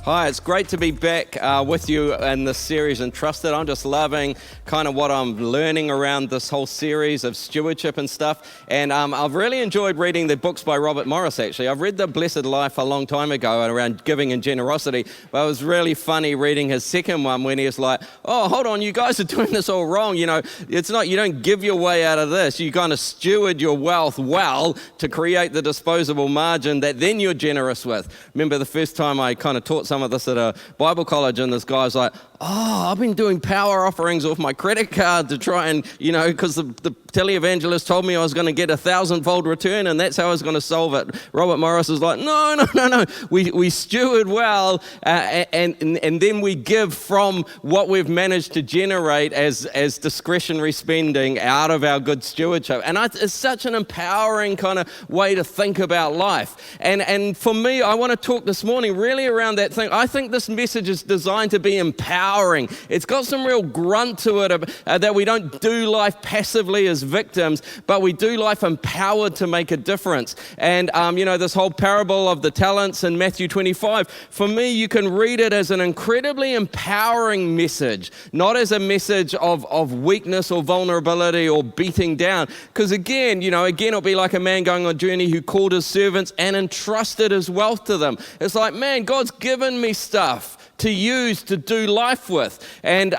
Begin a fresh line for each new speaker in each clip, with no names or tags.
Hi, it's great to be back with you in this series, Entrusted. I'm just loving kind of what I'm learning around this whole series of stewardship and stuff. And I've really enjoyed reading the books by Robert Morris, actually. I've read The Blessed Life a long time ago around giving and generosity, but it was really funny reading his second one when he was like, oh, hold on, you guys are doing this all wrong. You know, it's not, you don't give your way out of this. You kind of steward your wealth well to create the disposable margin that then you're generous with. Remember the first time I kind of taught some of this at a Bible college, and this guy's like, oh, I've been doing power offerings off my credit card to try and, you know, because the televangelist told me I was going to get 1,000-fold return, and that's how I was going to solve it. Robert Morris is like, no. We steward well, and then we give from what we've managed to generate as discretionary spending out of our good stewardship. And it's such an empowering kind of way to think about life. And for me, I want to talk this morning really around that thing. I think this message is designed to be empowering. It's got some real grunt to it that we don't do life passively as victims, but we do life empowered to make a difference. And, this whole parable of the talents in Matthew 25, for me, you can read it as an incredibly empowering message, not as a message of weakness or vulnerability or beating down. Because again, it'll be like a man going on a journey who called his servants and entrusted his wealth to them. It's like, man, God's given me stuff to use to do life with. And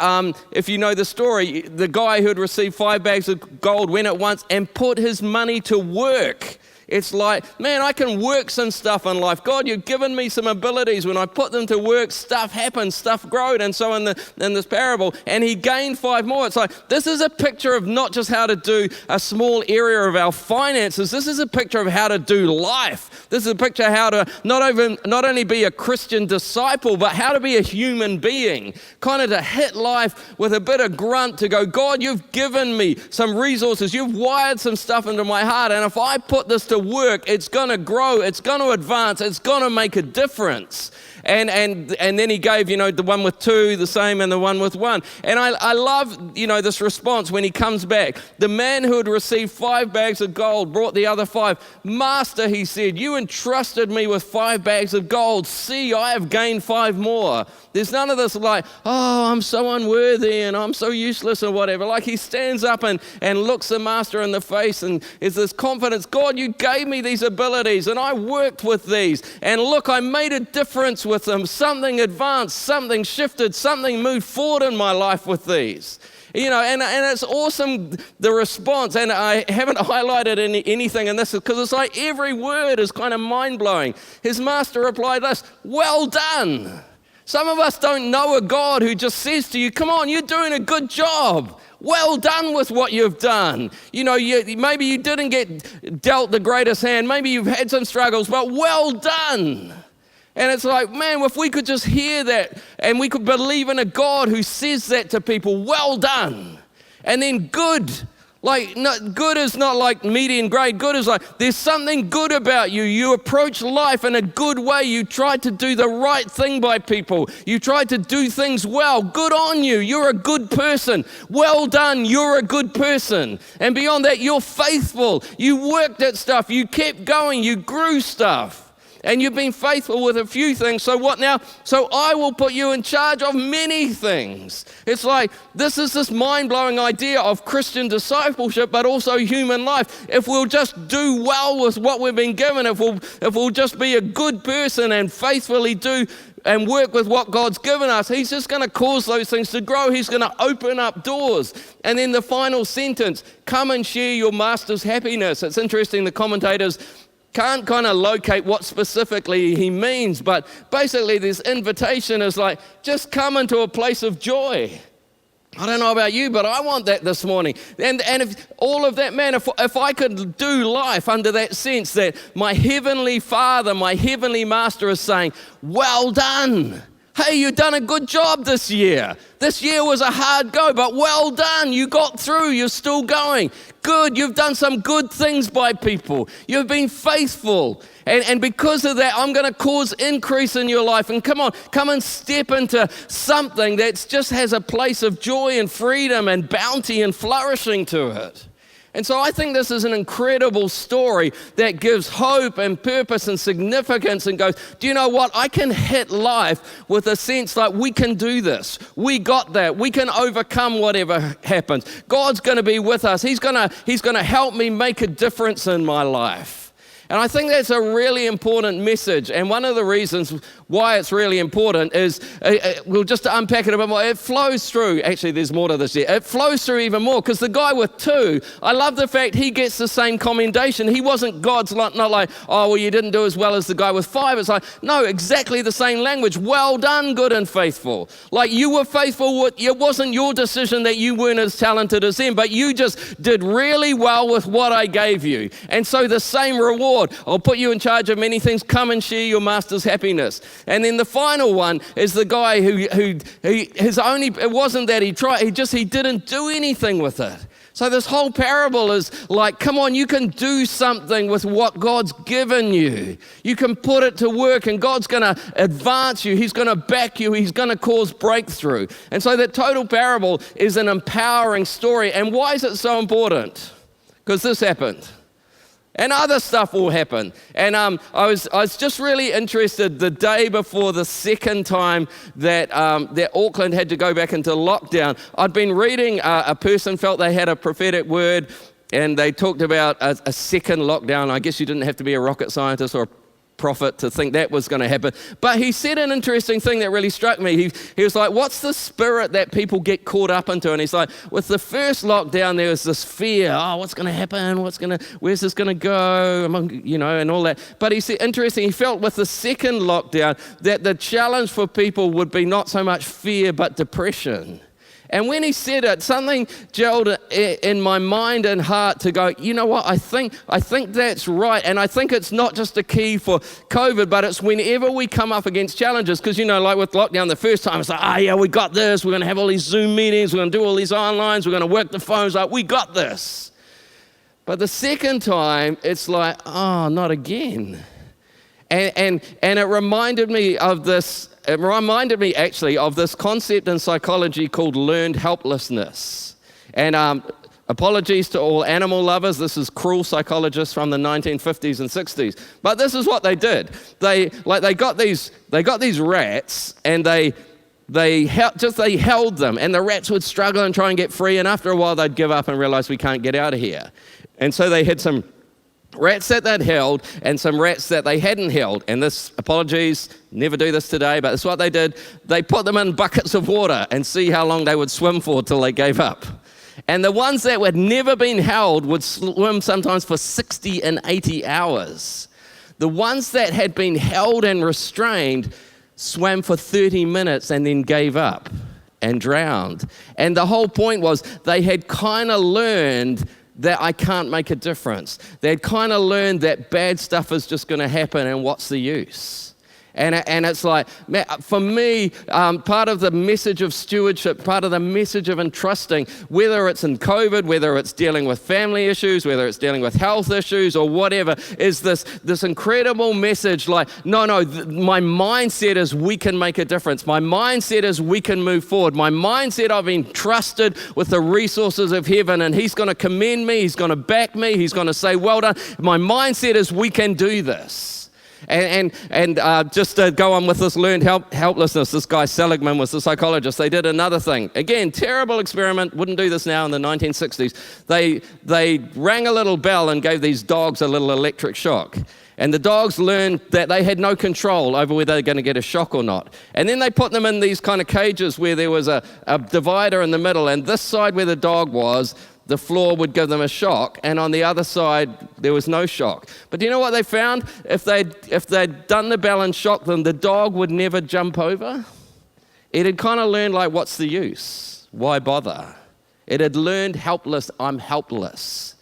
if you know the story, the guy who had received 5 bags of gold went at once and put his money to work. It's like, man, I can work some stuff in life. God, you've given me some abilities. When I put them to work, stuff happens, stuff growed. And so in this parable, and he gained 5 more. It's like, this is a picture of not just how to do a small area of our finances. This is a picture of how to do life. This is a picture of how to not only be a Christian disciple, but how to be a human being. Kind of to hit life with a bit of grunt to go, God, you've given me some resources. You've wired some stuff into my heart. And if I put this to work, it's going to grow, it's going to advance, it's going to make a difference. And then he gave, the one with 2 the same, and the one with 1. And I love, this response when he comes back. The man who had received 5 bags of gold brought the other 5. Master, he said, you entrusted me with 5 bags of gold. See, I have gained 5 more. There's none of this like, oh, I'm so unworthy and I'm so useless or whatever. Like he stands up and looks the master in the face and is this confidence. God, you gave me these abilities and I worked with these. And look, I made a difference with them. Something advanced, something shifted, something moved forward in my life with these. And it's awesome, the response. And I haven't highlighted anything in this because it's like every word is kind of mind-blowing. His master replied this, well done. Some of us don't know a God who just says to you, come on, you're doing a good job. Well done with what you've done. Maybe you didn't get dealt the greatest hand. Maybe you've had some struggles, but well done. And it's like, man, if we could just hear that and we could believe in a God who says that to people, well done. And then good. Like, no, good is not like median grade. Good is like, there's something good about you. You approach life in a good way. You try to do the right thing by people. You try to do things well. Good on you. You're a good person. Well done. You're a good person. And beyond that, you're faithful. You worked at stuff. You kept going. You grew stuff. And you've been faithful with a few things, so what now? So I will put you in charge of many things. It's like, this is this mind-blowing idea of Christian discipleship, but also human life. If we'll just do well with what we've been given, if we'll just be a good person and faithfully do and work with what God's given us, he's just going to cause those things to grow. He's going to open up doors. And then the final sentence, come and share your master's happiness. It's interesting, the commentators can't kind of locate what specifically he means, but basically this invitation is like, just come into a place of joy. I don't know about you, but I want that this morning. And if all of that, man, if I could do life under that sense that my heavenly Father, my heavenly Master is saying, well done. Hey, you've done a good job this year. This year was a hard go, but well done. You got through. You're still going. Good. You've done some good things by people. You've been faithful. And because of that, I'm going to cause increase in your life. And come and step into something that just has a place of joy and freedom and bounty and flourishing to it. And so I think this is an incredible story that gives hope and purpose and significance and goes, do you know what? I can hit life with a sense like we can do this. We got that. We can overcome whatever happens. God's going to be with us. He's going to help me make a difference in my life. And I think that's a really important message. And one of the reasons why it's really important is, we'll just unpack it a bit more, it flows through, actually there's more to this here, it flows through even more, because the guy with 2, I love the fact he gets the same commendation. He wasn't God's, not like, oh, well, you didn't do as well as the guy with 5. It's like, no, exactly the same language. Well done, good and faithful. Like, you were faithful, it wasn't your decision that you weren't as talented as them, but you just did really well with what I gave you. And so the same reward, I'll put you in charge of many things. Come and share your master's happiness. And then the final one is the guy it wasn't that he tried, he didn't do anything with it. So this whole parable is like, come on, you can do something with what God's given you. You can put it to work, and God's going to advance you. He's going to back you. He's going to cause breakthrough. And so that total parable is an empowering story. And why is it so important? Because this happened. And other stuff will happen. And I was just really interested the day before the second time that Auckland had to go back into lockdown. I'd been reading, a person felt they had a prophetic word, and they talked about a second lockdown. I guess you didn't have to be a rocket scientist or a prophet to think that was going to happen. But he said an interesting thing that really struck me. He was like, what's the spirit that people get caught up into? And he's like, with the first lockdown, there was this fear. Oh, what's going to happen? Where's this going to go? And all that. But he said, interesting, he felt with the second lockdown that the challenge for people would be not so much fear, but depression. And when he said it, something gelled in my mind and heart to go, you know what, I think that's right. And I think it's not just a key for COVID, but it's whenever we come up against challenges. Because, like with lockdown, the first time, it's like, yeah, we got this. We're going to have all these Zoom meetings. We're going to do all these onlines. We're going to work the phones. Like, we got this. But the second time, it's like, oh, not again. And it reminded me of this. It reminded me actually of this concept in psychology called learned helplessness. And apologies to all animal lovers. This is cruel psychologists from the 1950s and 60s. But this is what they did. They got these rats, and they held them, and the rats would struggle and try and get free. And after a while, they'd give up and realize we can't get out of here. And so they had some rats that they'd held and some rats that they hadn't held. And this, apologies, never do this today, but that's what they did. They put them in buckets of water and see how long they would swim for till they gave up. And the ones that had never been held would swim sometimes for 60 and 80 hours. The ones that had been held and restrained swam for 30 minutes and then gave up and drowned. And the whole point was they had kind of learned that I can't make a difference. They'd kind of learned that bad stuff is just going to happen, and what's the use? And it's like, for me, part of the message of stewardship, part of the message of entrusting, whether it's in COVID, whether it's dealing with family issues, whether it's dealing with health issues or whatever, is this incredible message like, no, my mindset is we can make a difference. My mindset is we can move forward. My mindset, I've been trusted with the resources of heaven, and He's going to commend me, He's going to back me, He's going to say, well done. My mindset is we can do this. And just to go on with this learned helplessness, this guy Seligman was the psychologist. They did another thing. Again, terrible experiment, wouldn't do this now in the 1960s. They rang a little bell and gave these dogs a little electric shock. And the dogs learned that they had no control over whether they're going to get a shock or not. And then they put them in these kind of cages where there was a divider in the middle, and this side where the dog was, the floor would give them a shock, and on the other side, there was no shock. But do you know what they found? If they'd done the bell and shocked them, the dog would never jump over. It had kind of learned, like, what's the use? Why bother? It had learned helpless, I'm helpless.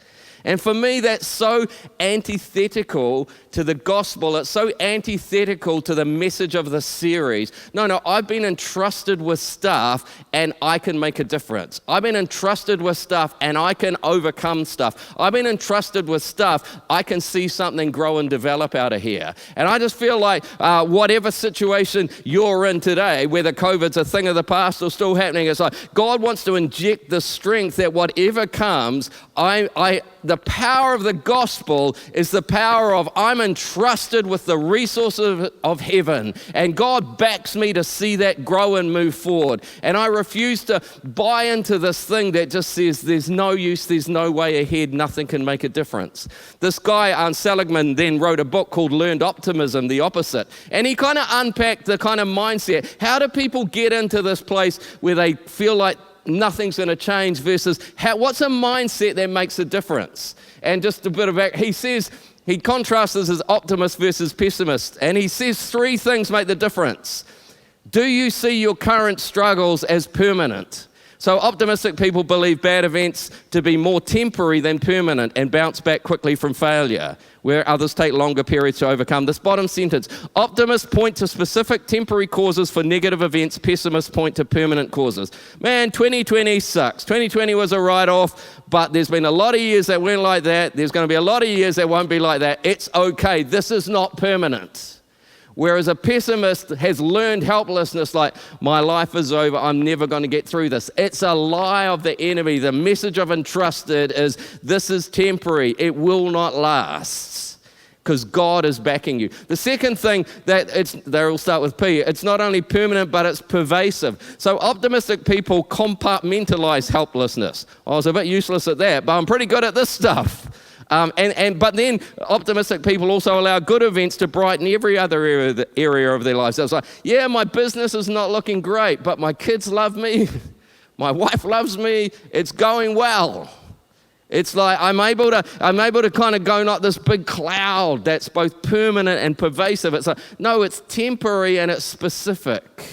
And for me, that's so antithetical to the gospel. It's so antithetical to the message of the series. No, I've been entrusted with stuff and I can make a difference. I've been entrusted with stuff and I can overcome stuff. I've been entrusted with stuff, I can see something grow and develop out of here. And I just feel like whatever situation you're in today, whether COVID's a thing of the past or still happening, it's like God wants to inject the strength that whatever comes, The power of the gospel is the power of I'm entrusted with the resources of heaven, and God backs me to see that grow and move forward. And I refuse to buy into this thing that just says there's no use, there's no way ahead, nothing can make a difference. This guy, Seligman, then wrote a book called Learned Optimism, the opposite. And he kind of unpacked the kind of mindset. How do people get into this place where they feel like nothing's going to change versus what's a mindset that makes a difference? And just a bit of he says, he contrasts this as optimist versus pessimist. And he says 3 things make the difference. Do you see your current struggles as permanent? So optimistic people believe bad events to be more temporary than permanent and bounce back quickly from failure, where others take longer periods to overcome. This bottom sentence, optimists point to specific temporary causes for negative events, pessimists point to permanent causes. Man, 2020 sucks. 2020 was a write-off, but there's been a lot of years that weren't like that. There's going to be a lot of years that won't be like that. It's okay. This is not permanent. Whereas a pessimist has learned helplessness, like, my life is over, I'm never going to get through this. It's a lie of the enemy. The message of Entrusted is this is temporary. It will not last because God is backing you. The second thing, they all start with P, it's not only permanent, but it's pervasive. So optimistic people compartmentalize helplessness. I was a bit useless at that, but I'm pretty good at this stuff. But then optimistic people also allow good events to brighten every other area of their lives. So it's like, yeah, my business is not looking great, but my kids love me, my wife loves me, it's going well. It's like I'm able to kind of go not this big cloud that's both permanent and pervasive. It's like, no, it's temporary and it's specific.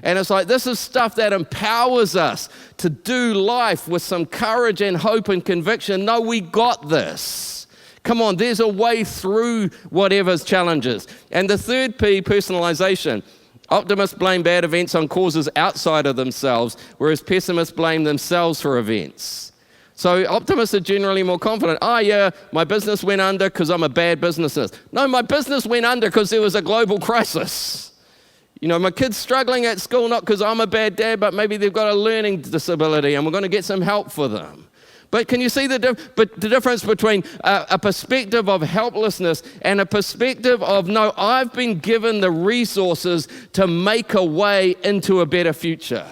And it's like, this is stuff that empowers us to do life with some courage and hope and conviction. No, we got this. Come on, there's a way through whatever's challenges. And the third P, personalization. Optimists blame bad events on causes outside of themselves, whereas pessimists blame themselves for events. So optimists are generally more confident. Oh yeah, my business went under because I'm a bad businessman. No, my business went under because there was a global crisis. You know, my kid's struggling at school, not because I'm a bad dad, but maybe they've got a learning disability and we're going to get some help for them. But can you see the difference between a perspective of helplessness and a perspective of, no, I've been given the resources to make a way into a better future.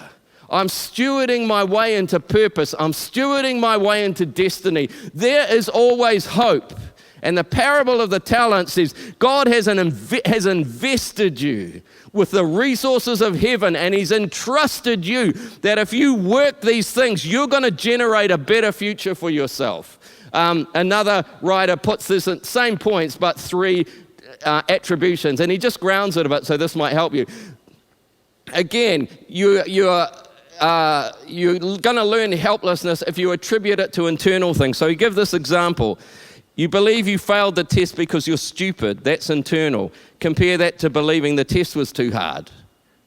I'm stewarding my way into purpose. I'm stewarding my way into destiny. There is always hope. And the parable of the talents says God has invested you with the resources of heaven, and he's entrusted you that if you work these things, you're going to generate a better future for yourself. Another writer puts this in same points, but 3 attributions, and he just grounds it a bit, so this might help you. Again, you're going to learn helplessness if you attribute it to internal things. So you give this example. You believe you failed the test because you're stupid. That's internal. Compare that to believing the test was too hard.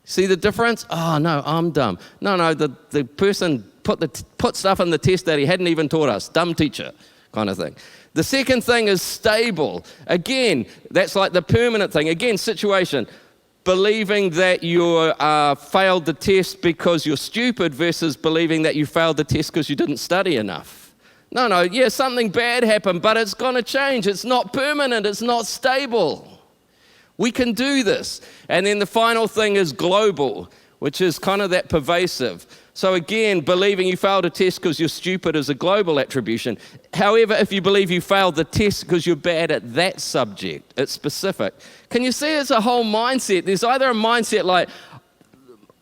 See the difference? Oh, no, I'm dumb. No, the person put stuff in the test that he hadn't even taught us. Dumb teacher kind of thing. The second thing is stable. Again, that's like the permanent thing. Again, situation. Believing that you failed the test because you're stupid versus believing that you failed the test because you didn't study enough. No, yeah, something bad happened, but it's going to change. It's not permanent. It's not stable. We can do this. And then the final thing is global, which is kind of that pervasive. So again, believing you failed a test because you're stupid is a global attribution. However, if you believe you failed the test because you're bad at that subject, it's specific. Can you see it's a whole mindset? There's either a mindset like,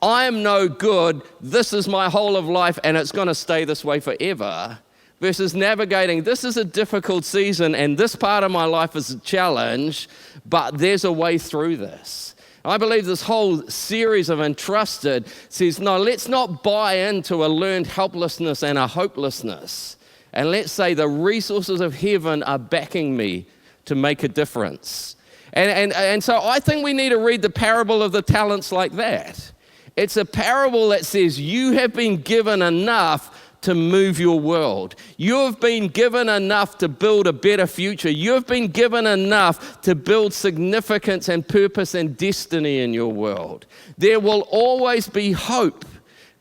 I am no good, this is my whole of life, and it's going to stay this way forever, versus navigating, this is a difficult season and this part of my life is a challenge, but there's a way through this. I believe this whole series of Entrusted says, no, let's not buy into a learned helplessness and a hopelessness. And let's say the resources of heaven are backing me to make a difference. And so I think we need to read the parable of the talents like that. It's a parable that says you have been given enough to move your world. You have been given enough to build a better future. You have been given enough to build significance and purpose and destiny in your world. There will always be hope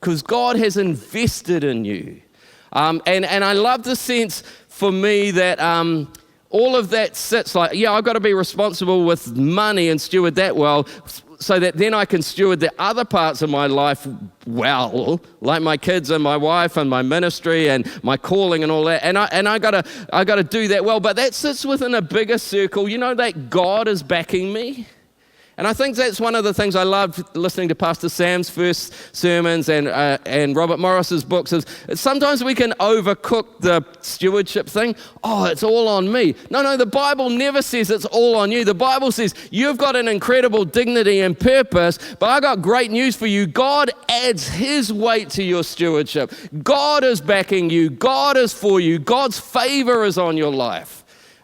because God has invested in you. And I love the sense for me that all of that sits like, yeah, I've got to be responsible with money and steward that well, so that then I can steward the other parts of my life well, like my kids and my wife and my ministry and my calling and all that. And I gotta do that well. But that sits within a bigger circle. You know that God is backing me. And I think that's one of the things I loved listening to Pastor Sam's first sermons and Robert Morris's books is sometimes we can overcook the stewardship thing. Oh, it's all on me. No, the Bible never says it's all on you. The Bible says you've got an incredible dignity and purpose, but I got great news for you. God adds his weight to your stewardship. God is backing you. God is for you. God's favor is on your life.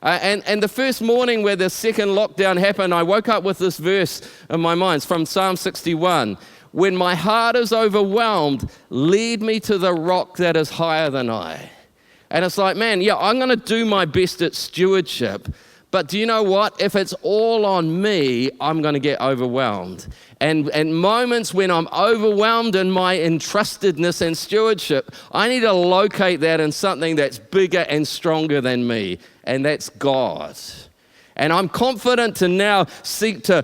And the first morning where the second lockdown happened, I woke up with this verse in my mind. It's from Psalm 61. When my heart is overwhelmed, lead me to the rock that is higher than I. And it's like, man, yeah, I'm going to do my best at stewardship. But do you know what? If it's all on me, I'm going to get overwhelmed. And moments when I'm overwhelmed in my entrustedness and stewardship, I need to locate that in something that's bigger and stronger than me, and that's God. And I'm confident to now seek to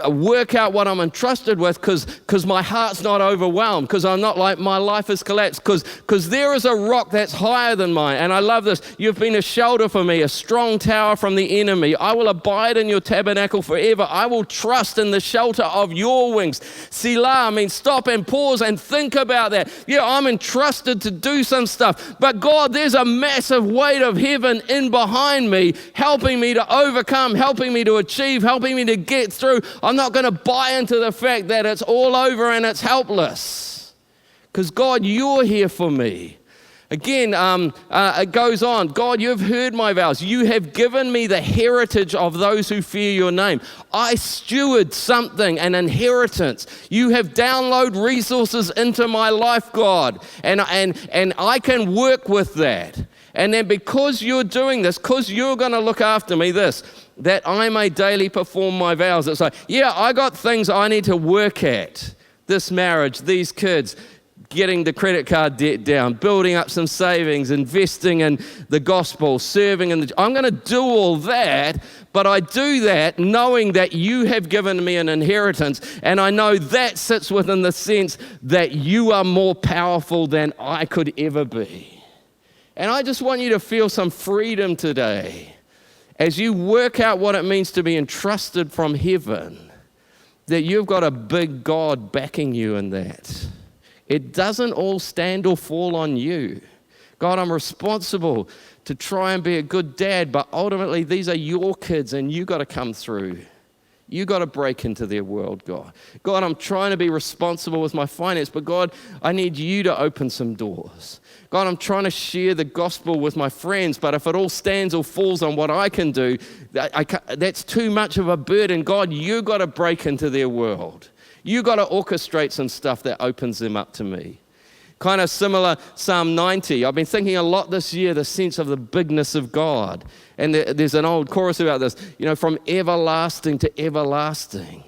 work out what I'm entrusted with because my heart's not overwhelmed, because I'm not like my life has collapsed, because there is a rock that's higher than mine. And I love this. You've been a shelter for me, a strong tower from the enemy. I will abide in your tabernacle forever. I will trust in the shelter of your wings. Selah, I mean, stop and pause and think about that. Yeah, I'm entrusted to do some stuff. But God, there's a massive weight of heaven in behind me, helping me to overcome, helping me to achieve, helping me to get through. I'm not going to buy into the fact that it's all over and it's helpless. Because God, you're here for me. Again, it goes on. God, you've heard my vows. You have given me the heritage of those who fear your name. I steward something, an inheritance. You have downloaded resources into my life, God. And I can work with that. And then because you're doing this, because you're going to look after me, that I may daily perform my vows. It's like, yeah, I got things I need to work at. This marriage, these kids, getting the credit card debt down, building up some savings, investing in the gospel, serving I'm going to do all that, but I do that knowing that you have given me an inheritance, and I know that sits within the sense that you are more powerful than I could ever be. And I just want you to feel some freedom today as you work out what it means to be entrusted from heaven, that you've got a big God backing you in that. It doesn't all stand or fall on you. God, I'm responsible to try and be a good dad, but ultimately these are your kids and you got to come through. You got to break into their world, God. God, I'm trying to be responsible with my finance, but God, I need you to open some doors. God, I'm trying to share the gospel with my friends, but if it all stands or falls on what I can do, that's too much of a burden. God, you got to break into their world. You got to orchestrate some stuff that opens them up to me. Kind of similar, Psalm 90. I've been thinking a lot this year, the sense of the bigness of God. And there's an old chorus about this, from everlasting to everlasting.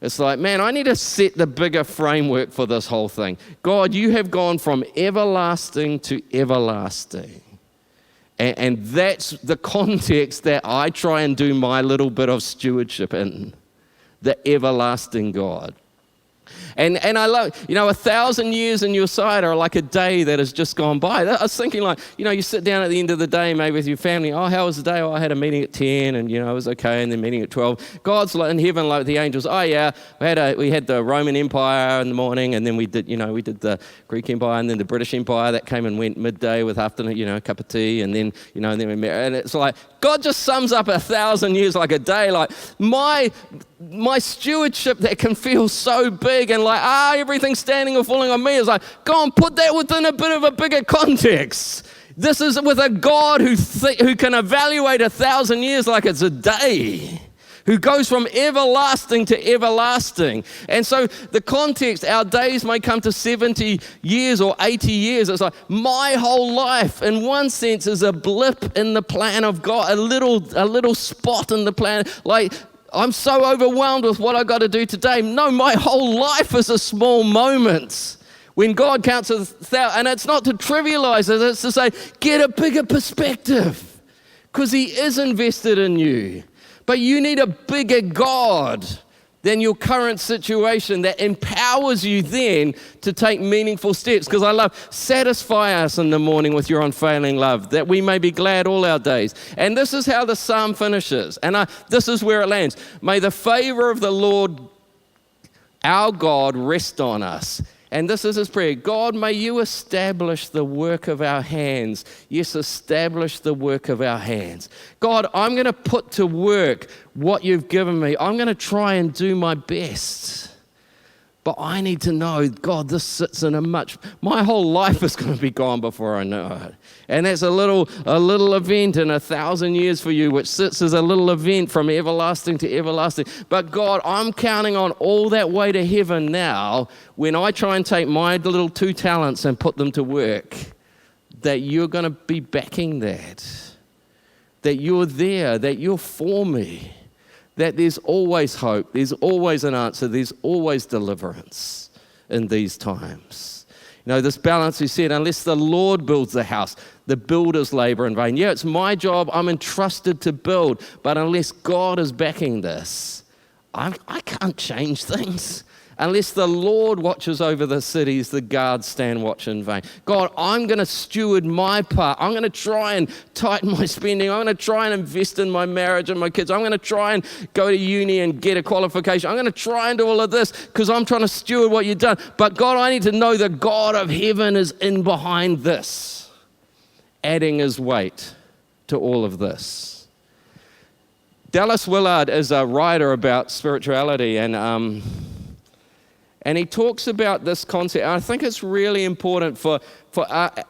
It's like, man, I need to set the bigger framework for this whole thing. God, you have gone from everlasting to everlasting. And that's the context that I try and do my little bit of stewardship in. The everlasting God. And I love, 1,000 years in your sight are like a day that has just gone by. I was thinking you sit down at the end of the day, maybe with your family. Oh, how was the day? Oh, I had a meeting at 10 and, it was okay. And then meeting at 12. God's like in heaven, like the angels. Oh, yeah, we had the Roman Empire in the morning, and then we did the Greek Empire, and then the British Empire that came and went midday with afternoon, a cup of tea. And then, then we met. And it's like, God just sums up 1,000 years like a day. Like my stewardship that can feel so big and everything's standing or falling on me is like, go and put that within a bit of a bigger context. This is with a God who can evaluate 1,000 years like it's a day, who goes from everlasting to everlasting. And so the context, our days may come to 70 years or 80 years. It's like my whole life, in one sense, is a blip in the plan of God, a little spot in the plan. Like, I'm so overwhelmed with what I got to do today. No, my whole life is a small moment When God counts a thousand, and it's not to trivialize it, it's to say, get a bigger perspective, because he is invested in you. But you need a bigger God than your current situation that empowers you then to take meaningful steps. Because I love, satisfy us in the morning with your unfailing love, that we may be glad all our days. And this is how the psalm finishes. And this is where it lands. May the favor of the Lord, our God, rest on us. And this is his prayer. God, may you establish the work of our hands. Yes, establish the work of our hands. God, I'm going to put to work what you've given me. I'm going to try and do my best. But I need to know, God, this sits in my whole life is going to be gone before I know it. And that's a little event in 1,000 years for you, which sits as a little event from everlasting to everlasting. But God, I'm counting on all that way to heaven now when I try and take my little 2 talents and put them to work, that you're going to be backing that you're there, that you're for me. That there's always hope, there's always an answer, there's always deliverance in these times. You know, this balance, he said, unless the Lord builds the house, the builders labor in vain. Yeah, it's my job, I'm entrusted to build, but unless God is backing this, I can't change things. Unless the Lord watches over the cities, the guards stand watch in vain. God, I'm going to steward my part. I'm going to try and tighten my spending. I'm going to try and invest in my marriage and my kids. I'm going to try and go to uni and get a qualification. I'm going to try and do all of this because I'm trying to steward what you've done. But God, I need to know the God of heaven is in behind this, adding his weight to all of this. Dallas Willard is a writer about spirituality, and he talks about this concept. I think it's really important for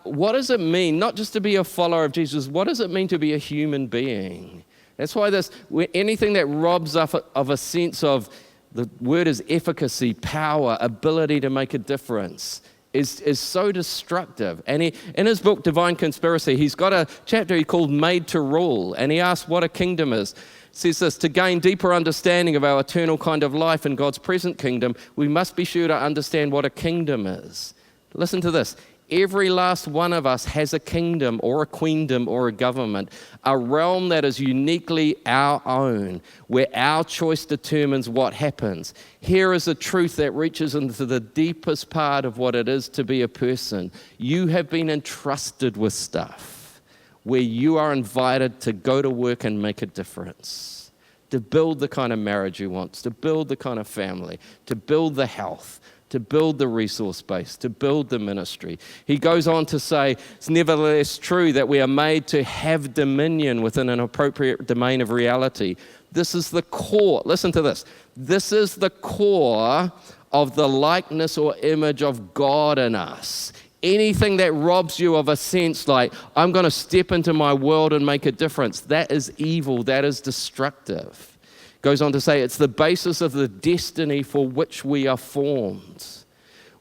what does it mean, not just to be a follower of Jesus, what does it mean to be a human being? That's why anything that robs us of a sense of, the word is efficacy, power, ability to make a difference, is so destructive. And in his book, Divine Conspiracy, he's got a chapter he called Made to Rule, and he asks what a kingdom is. Says this, to gain deeper understanding of our eternal kind of life in God's present kingdom, we must be sure to understand what a kingdom is. Listen to this. Every last one of us has a kingdom or a queendom or a government, a realm that is uniquely our own, where our choice determines what happens. Here is a truth that reaches into the deepest part of what it is to be a person. You have been entrusted with stuff where you are invited to go to work and make a difference, to build the kind of marriage you want, to build the kind of family, to build the health, to build the resource base, to build the ministry. He goes on to say, it's nevertheless true that we are made to have dominion within an appropriate domain of reality. This is the core, listen to this, this is the core of the likeness or image of God in us. Anything that robs you of a sense like, I'm going to step into my world and make a difference, that is evil, that is destructive. Goes on to say, it's the basis of the destiny for which we are formed.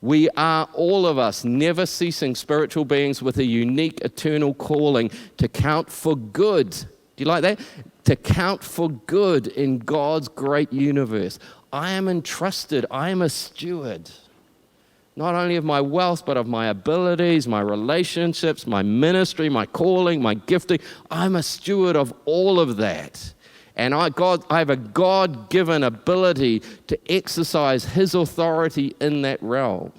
We are, all of us, never ceasing spiritual beings with a unique eternal calling to count for good. Do you like that? To count for good in God's great universe. I am entrusted, I am a steward. Not only of my wealth, but of my abilities, my relationships, my ministry, my calling, my gifting. I'm a steward of all of that. And I have a God-given ability to exercise his authority in that realm.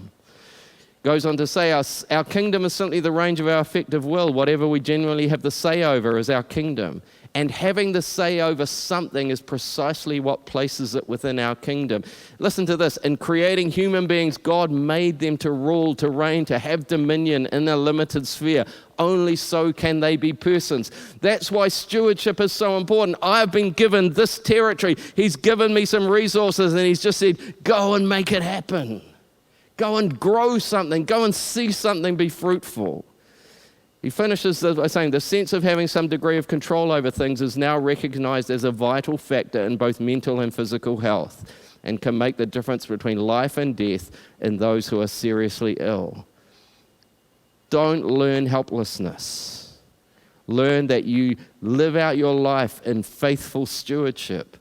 Goes on to say, our kingdom is simply the range of our effective will. Whatever we genuinely have the say over is our kingdom. And having the say over something is precisely what places it within our kingdom. Listen to this. In creating human beings, God made them to rule, to reign, to have dominion in a limited sphere. Only so can they be persons. That's why stewardship is so important. I've been given this territory. He's given me some resources, and he's just said, go and make it happen. Go and grow something. Go and see something be fruitful. He finishes by saying, the sense of having some degree of control over things is now recognized as a vital factor in both mental and physical health, and can make the difference between life and death in those who are seriously ill. Don't learn helplessness. Learn that you live out your life in faithful stewardship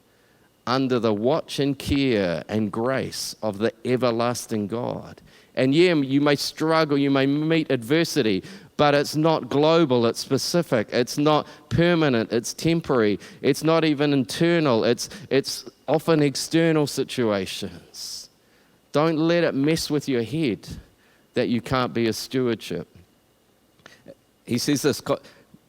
under the watch and care and grace of the everlasting God. And yeah, you may struggle, you may meet adversity, but it's not global, it's specific, it's not permanent, it's temporary, it's not even internal, it's often external situations. Don't let it mess with your head that you can't be a stewardship. He says this,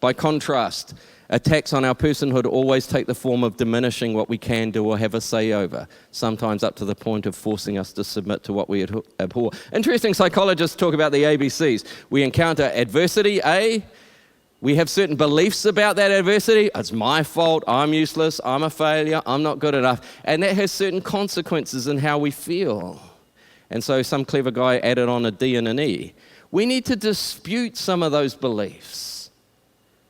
by contrast, attacks on our personhood always take the form of diminishing what we can do or have a say over, sometimes up to the point of forcing us to submit to what we abhor. Interesting psychologists talk about the ABCs. We encounter adversity, A. We have certain beliefs about that adversity. It's my fault, I'm useless, I'm a failure, I'm not good enough. And that has certain consequences in how we feel. And so some clever guy added on a D and an E. We need to dispute some of those beliefs.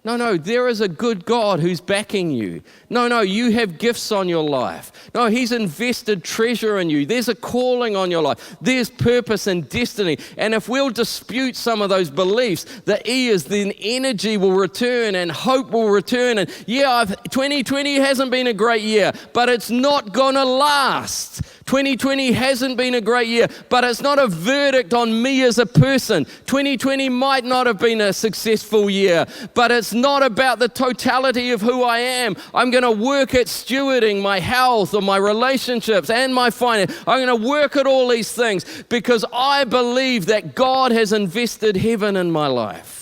No, there is a good God who's backing you. No, you have gifts on your life. No, he's invested treasure in you. There's a calling on your life. There's purpose and destiny. And if we'll dispute some of those beliefs, the E is then energy will return and hope will return. And yeah, 2020 hasn't been a great year, but it's not gonna last. 2020 hasn't been a great year, but it's not a verdict on me as a person. 2020 might not have been a successful year, but it's not about the totality of who I am. I'm going to work at stewarding my health or my relationships and my finance. I'm going to work at all these things because I believe that God has invested heaven in my life.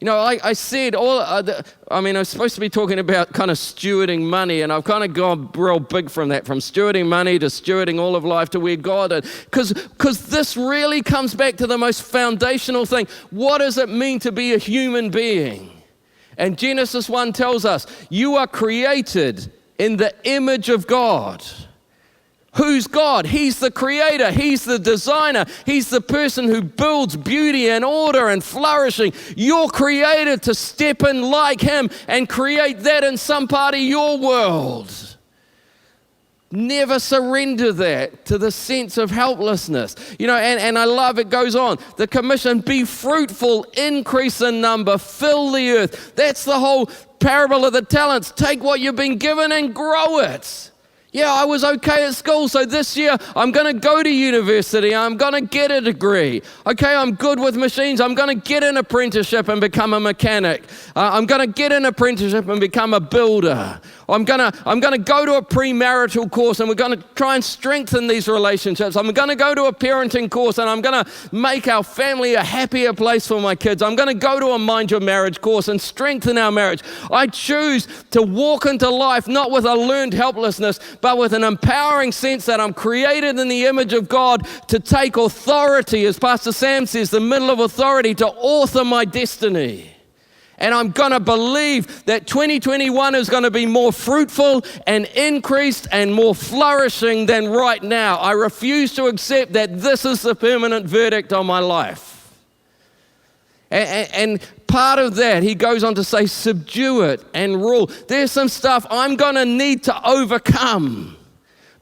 You know, I said, I was supposed to be talking about kind of stewarding money, and I've kind of gone real big from that, from stewarding money to stewarding all of life to where God is. Because this really comes back to the most foundational thing. What does it mean to be a human being? And Genesis 1 tells us, you are created in the image of God. Who's God? He's the creator. He's the designer. He's the person who builds beauty and order and flourishing. You're created to step in like him and create that in some part of your world. Never surrender that to the sense of helplessness. You know, and I love it goes on. The commission, be fruitful, increase in number, fill the earth. That's the whole parable of the talents. Take what you've been given and grow it. Yeah, I was okay at school, so this year I'm going to go to university. I'm going to get a degree. Okay, I'm good with machines. I'm going to get an apprenticeship and become a mechanic. I'm going to get an apprenticeship and become a builder. I'm going to go to a premarital course, and we're going to try and strengthen these relationships. I'm going to go to a parenting course, and I'm going to make our family a happier place for my kids. I'm going to go to a Mind Your Marriage course and strengthen our marriage. I choose to walk into life not with a learned helplessness, but with an empowering sense that I'm created in the image of God to take authority, as Pastor Sam says, the middle of authority, to author my destiny. And I'm going to believe that 2021 is going to be more fruitful and increased and more flourishing than right now. I refuse to accept that this is the permanent verdict on my life. And part of that, he goes on to say, subdue it and rule. There's some stuff I'm going to need to overcome.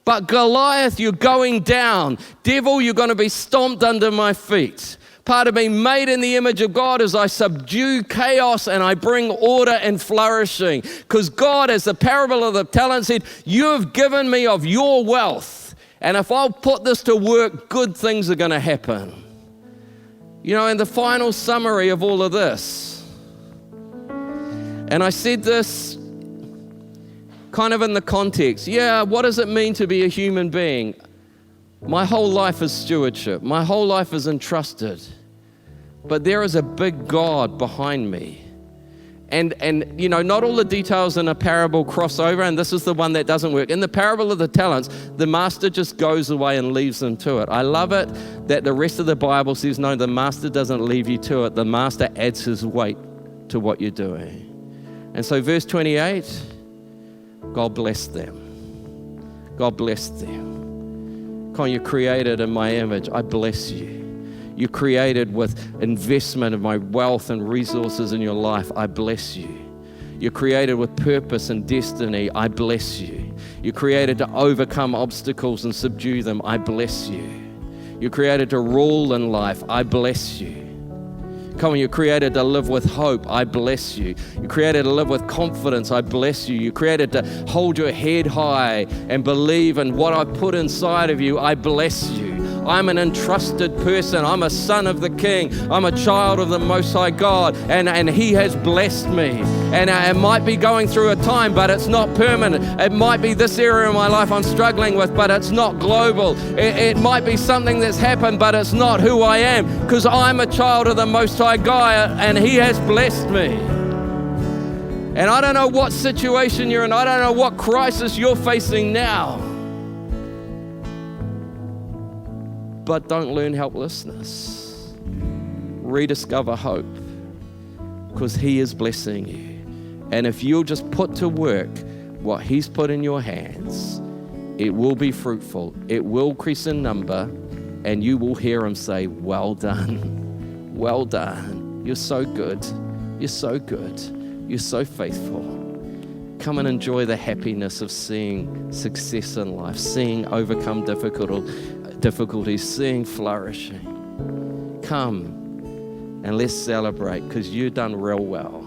But Goliath, you're going down. Devil, you're going to be stomped under my feet. Part of being made in the image of God is I subdue chaos and I bring order and flourishing. Because God, as the parable of the talents said, you have given me of your wealth. And if I'll put this to work, good things are going to happen. You know, and the final summary of all of this, and I said this kind of in the context, what does it mean to be a human being? My whole life is stewardship. My whole life is entrusted. But there is a big God behind me. And you know, not all the details in a parable cross over, and this is the one that doesn't work. In the parable of the talents, the master just goes away and leaves them to it. I love it that the rest of the Bible says, no, the master doesn't leave you to it. The master adds his weight to what you're doing. And so verse 28, God bless them. God bless them. God, you're created in my image. I bless you. You're created with investment of my wealth and resources in your life. I bless you. You're created with purpose and destiny. I bless you. You're created to overcome obstacles and subdue them. I bless you. You're created to rule in life. I bless you. Come on, you're created to live with hope. I bless you. You're created to live with confidence. I bless you. You're created to hold your head high and believe in what I put inside of you. I bless you. I'm an entrusted person. I'm a son of the King. I'm a child of the Most High God, and He has blessed me. And I might be going through a time, but it's not permanent. It might be this area of my life I'm struggling with, but it's not global. It might be something that's happened, but it's not who I am, because I'm a child of the Most High God, and He has blessed me. And I don't know what situation you're in. I don't know what crisis you're facing now. But don't learn helplessness. Rediscover hope, because He is blessing you. And if you'll just put to work what He's put in your hands, it will be fruitful. It will increase in number, and you will hear Him say, well done, well done. You're so good. You're so good. You're so faithful. Come and enjoy the happiness of seeing success in life, seeing overcome difficulties, seeing flourishing. Come and let's celebrate, because you've done real well.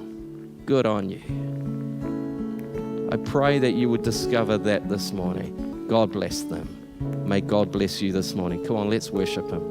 Good on you. I pray that you would discover that this morning. God bless them. May God bless you this morning. Come on, let's worship Him.